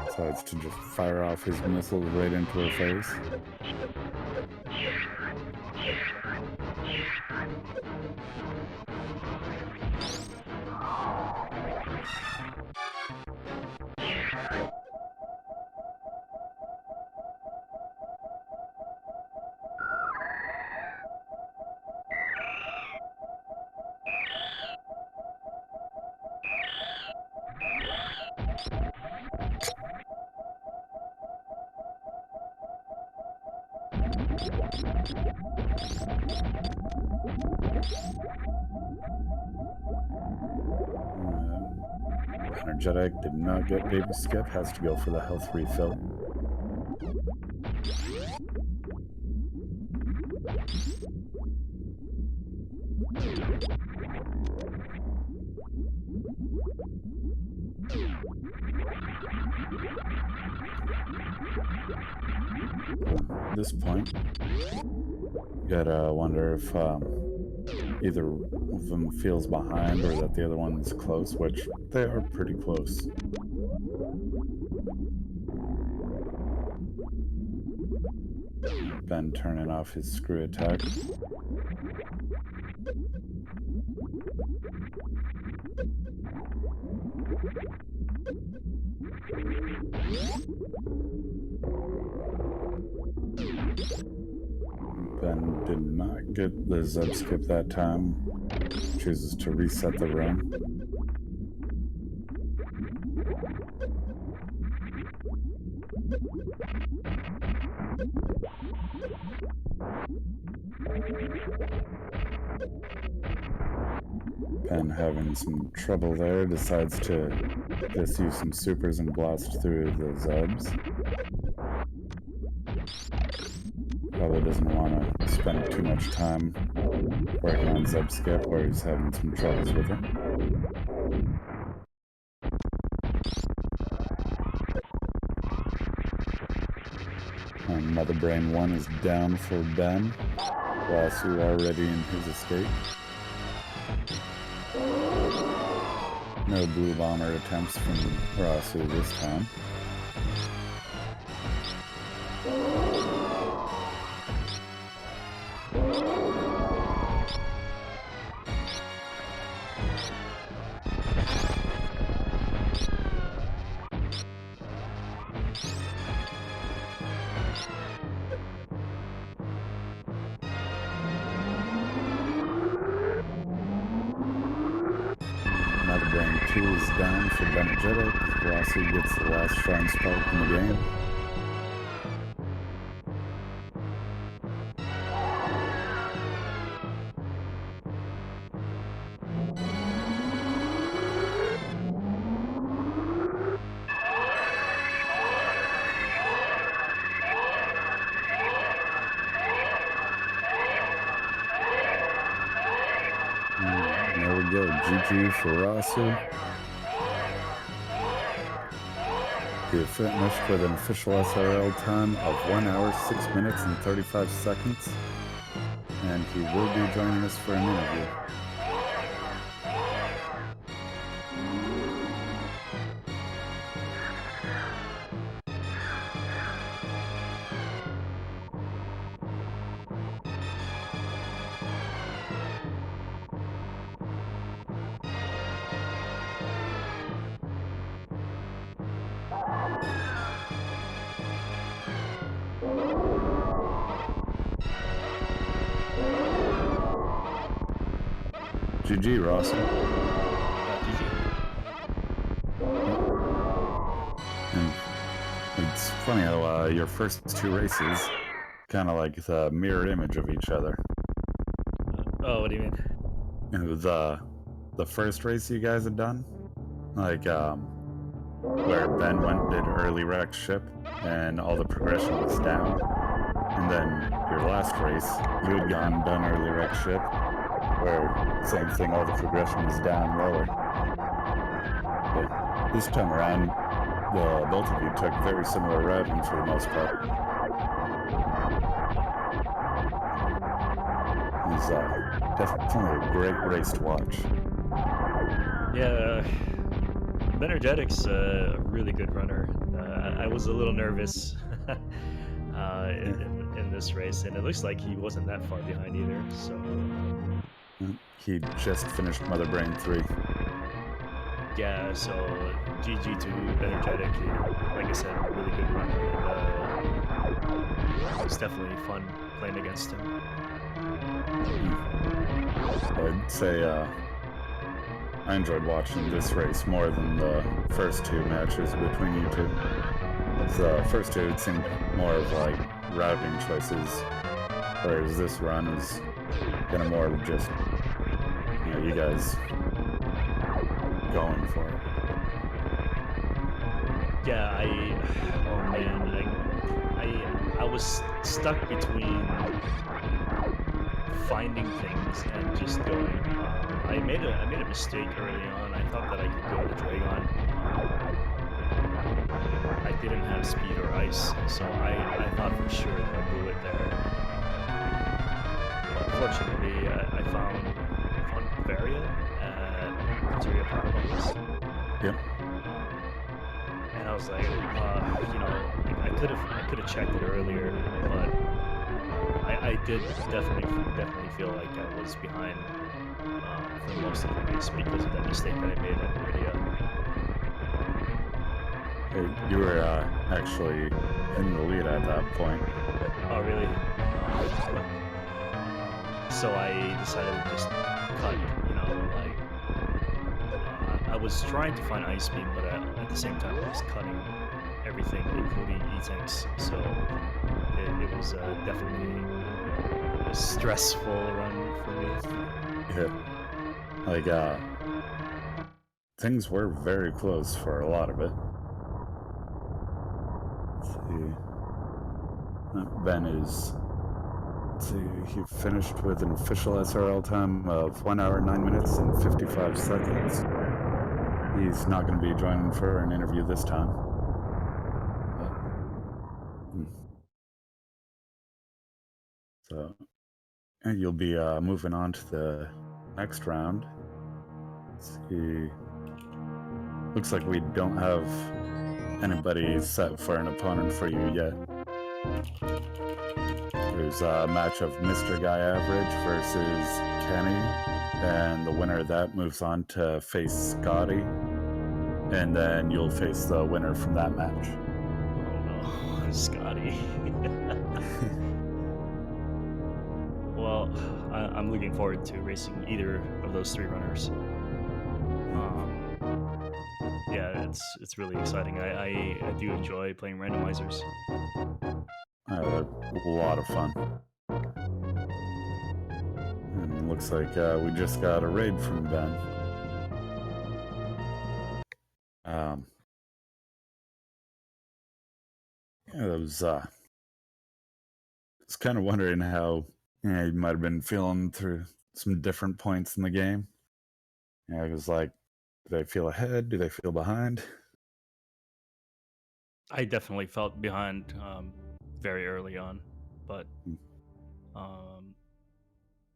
Decides to just fire off his missiles right into her face. Bennergetic did not get baby skip, has to go for the health refill. At this point, you gotta wonder if either of them feels behind or that the other one's close, which they are pretty close. Ben turning off his screw attack. Ben did not get the Zeb skip that time. Chooses to reset the run. Ben having some trouble there, decides to just use some supers and blast through the Zebs. Probably doesn't want to spend too much time working on Zeb skip where he's having some troubles with it. And Mother Brain 1 is down for Ben. Rossu already in his escape. No blue bomber attempts from Rossu this time. Mother Brain 2 is down for Bennergetic. Rossu gets the last shrine spike in the game. There we go, GG for Rossu. He finished with an official SRL time of 1 hour, 6 minutes, and 35 seconds. And he will be joining us for an interview. GG, Rossu. And it's funny how your first two races kind of like the mirror image of each other. Oh, what do you mean? The first race you guys had done, like where Ben went and did early wreck ship and all the progression was down, and then your last race you had gone and done early wreck ship where same thing, all the progression was down lower. But this time around, both of you took very similar routing for the most part. It was definitely a great race to watch. Yeah, Bennergetic's a really good runner. I was a little nervous in this race, and it looks like he wasn't that far behind either. So he just finished Mother Brain 3. Yeah, so GG to Bennergetic. Like I said, a really good runner. And, it's definitely fun playing against him. I'd say I enjoyed watching this race more than the first two matches between you two. The first two, it seemed more of like routing choices, whereas this run is kind of more of just, you guys going for it. Yeah, oh man, I was stuck between finding things and just going. I made a mistake early on. I thought that I could go to Dragon. I didn't have speed or ice, so I thought for sure that I blew it there. But fortunately, I found Varia at Criteria Power Bombs. Yep. And I was like, like I could have checked it earlier, but I did definitely feel like I was behind for most of the race because of that mistake that I made at Meridia. You were actually in the lead at that point. Oh, really? So I decided to just cut. Like I was trying to find ice beam, but at the same time I was cutting everything, including e-tanks. So it was definitely a stressful run for me. Yeah. Like, things were very close for a lot of it. Let's see. Ben is... Let's see, he finished with an official SRL time of 1 hour, 9 minutes, and 55 seconds. He's not going to be joining for an interview this time. So, you'll be moving on to the next round. Let's see. Looks like we don't have anybody set for an opponent for you yet. There's a match of Mr. Guy Average versus Kenny, and the winner of that moves on to face Scotty, and then you'll face the winner from that match. Oh no, Scotty. Well, I'm looking forward to racing either of those three runners. Yeah, it's really exciting. I do enjoy playing randomizers. A lot of fun. And looks like we just got a raid from Ben. Yeah, that was I was kind of wondering how you might have been feeling through some different points in the game. Yeah, it was like, do they feel ahead? Do they feel behind? I definitely felt behind very early on, but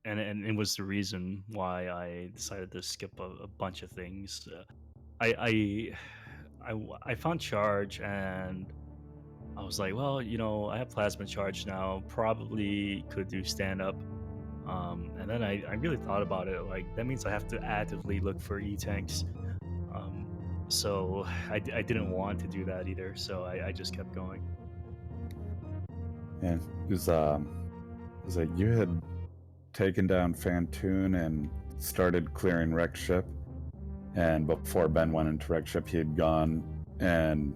and it was the reason why I decided to skip a bunch of things. I found charge, and I was like, well, I have plasma charge now. Probably could do stand up. And then I really thought about it. Like that means I have to actively look for e tanks. So I didn't want to do that either. So I just kept going. And it was like you had taken down Fantoon and started clearing wreck ship. And before Ben went into wreck ship, he had gone and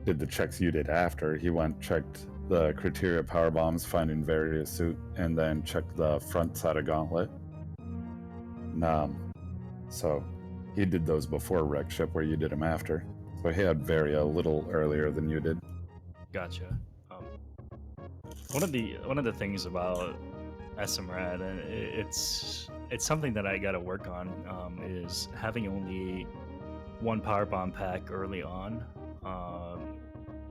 did the checks you did after. He went, checked the criteria power bombs, finding various suit, and then checked the front side of Gauntlet. So he did those before wreck ship, where you did them after. So he had Varia a little earlier than you did. Gotcha. One of the things about SMRAT, and it's something that I got to work on, is having only one power bomb pack early on,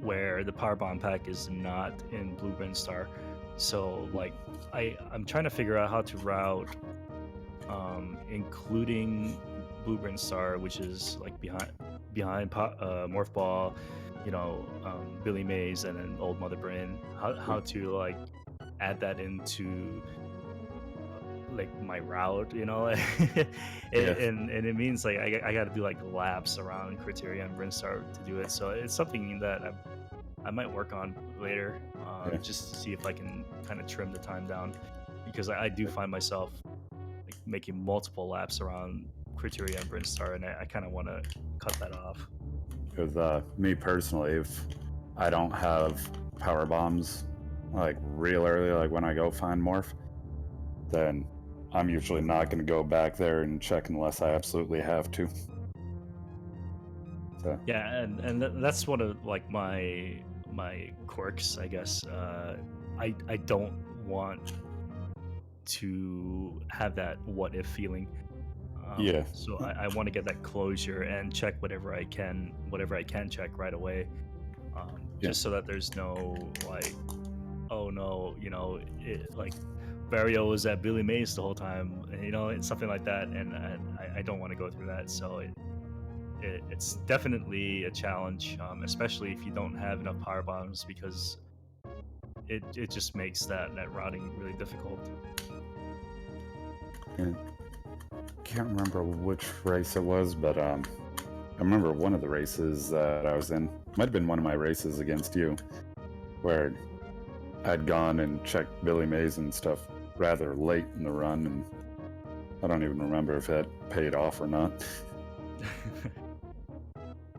where the power bomb pack is not in Blue Bryn Star. So like I'm trying to figure out how to route, including Blue Bryn Star, which is like behind Morph Ball, Billy Mays, and then Old Mother Bryn. How to like add that into like my route, and it means like I got to do like laps around Criteria and Brinstar to do it. So it's something that I might work on later, just to see if I can kind of trim the time down, because I do find myself like making multiple laps around Criteria and Brinstar, and I kind of want to cut that off. With me personally, if I don't have power bombs like real early, like when I go find Morph, then I'm usually not going to go back there and check unless I absolutely have to. So Yeah, and that's one of like my quirks, I guess. I don't want to have that what if feeling. yeah, So I want to get that closure and check whatever I can check right away. yeah, Just so that there's no like, oh no, like Vario was at Billy Mays the whole time, and something like that, and I don't want to go through that. So it's definitely a challenge, especially if you don't have enough power bombs, because it just makes that routing really difficult. and can't remember which race it was, but I remember one of the races that I was in. Might have been one of my races against you, where I'd gone and checked Billy Mays and stuff rather late in the run, and I don't even remember if it paid off or not.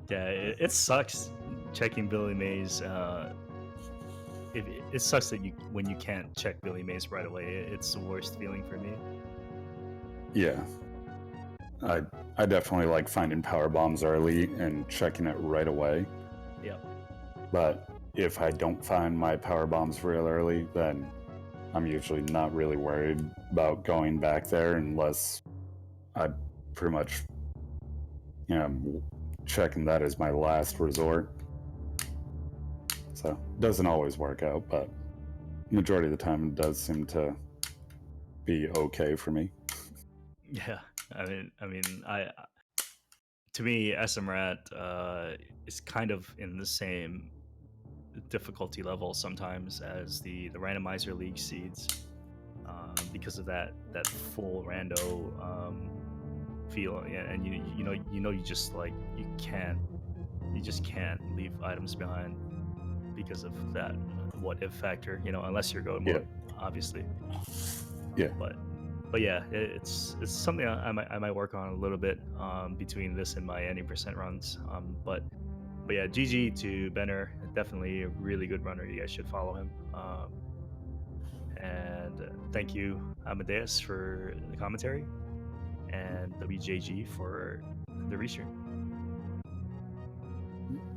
Yeah, it sucks checking Billy Mays. It sucks that when you can't check Billy Mays right away. It's the worst feeling for me. Yeah, I I definitely like finding power bombs early and checking it right away. Yep. But if I don't find my power bombs real early, then I'm usually not really worried about going back there unless I pretty much, checking that as my last resort. So it doesn't always work out, but majority of the time it does seem to be okay for me. Yeah. I to me, SMRAT is kind of in the same difficulty level sometimes as the randomizer league seeds, because of that full rando feel. Yeah, and you just like you just can't leave items behind because of that what if factor. Unless you're going Yeah, mode, obviously. yeah, But yeah, it's something I might work on a little bit, between this and my any percent runs. But yeah, GG to Benner, definitely a really good runner. You guys should follow him. And thank you, Amadeus, for the commentary, and WJG for the restream.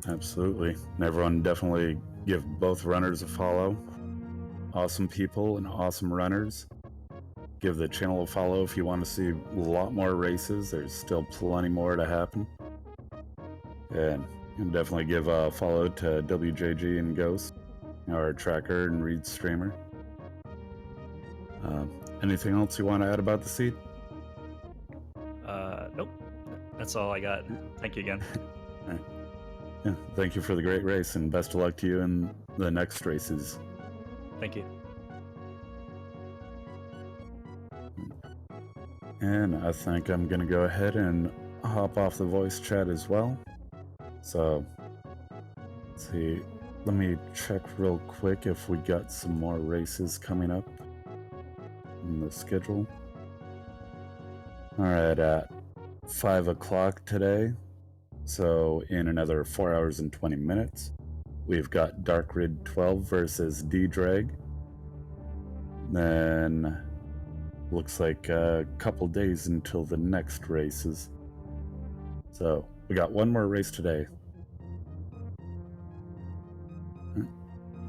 absolutely. And everyone definitely give both runners a follow. Awesome people and awesome runners. Give the channel a follow if you want to see a lot more races. There's still plenty more to happen. And definitely give a follow to WJG and Ghost, our tracker and read streamer. Anything else you want to add about the seed? Nope, that's all I got. Thank you again. All right. Yeah, thank you for the great race, and best of luck to you in the next races. Thank you. And I think I'm going to go ahead and hop off the voice chat as well. So, let's see. Let me check real quick if we got some more races coming up in the schedule. All right, at 5 o'clock today, so in another 4 hours and 20 minutes, we've got Dark Rid 12 versus D-Drag. Then looks like a couple days until the next races. So we got one more race today.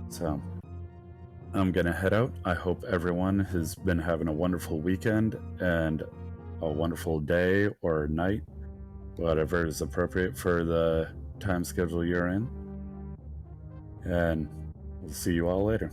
So I'm gonna head out. I hope everyone has been having a wonderful weekend and a wonderful day or night, whatever is appropriate for the time schedule you're in. And we'll see you all later.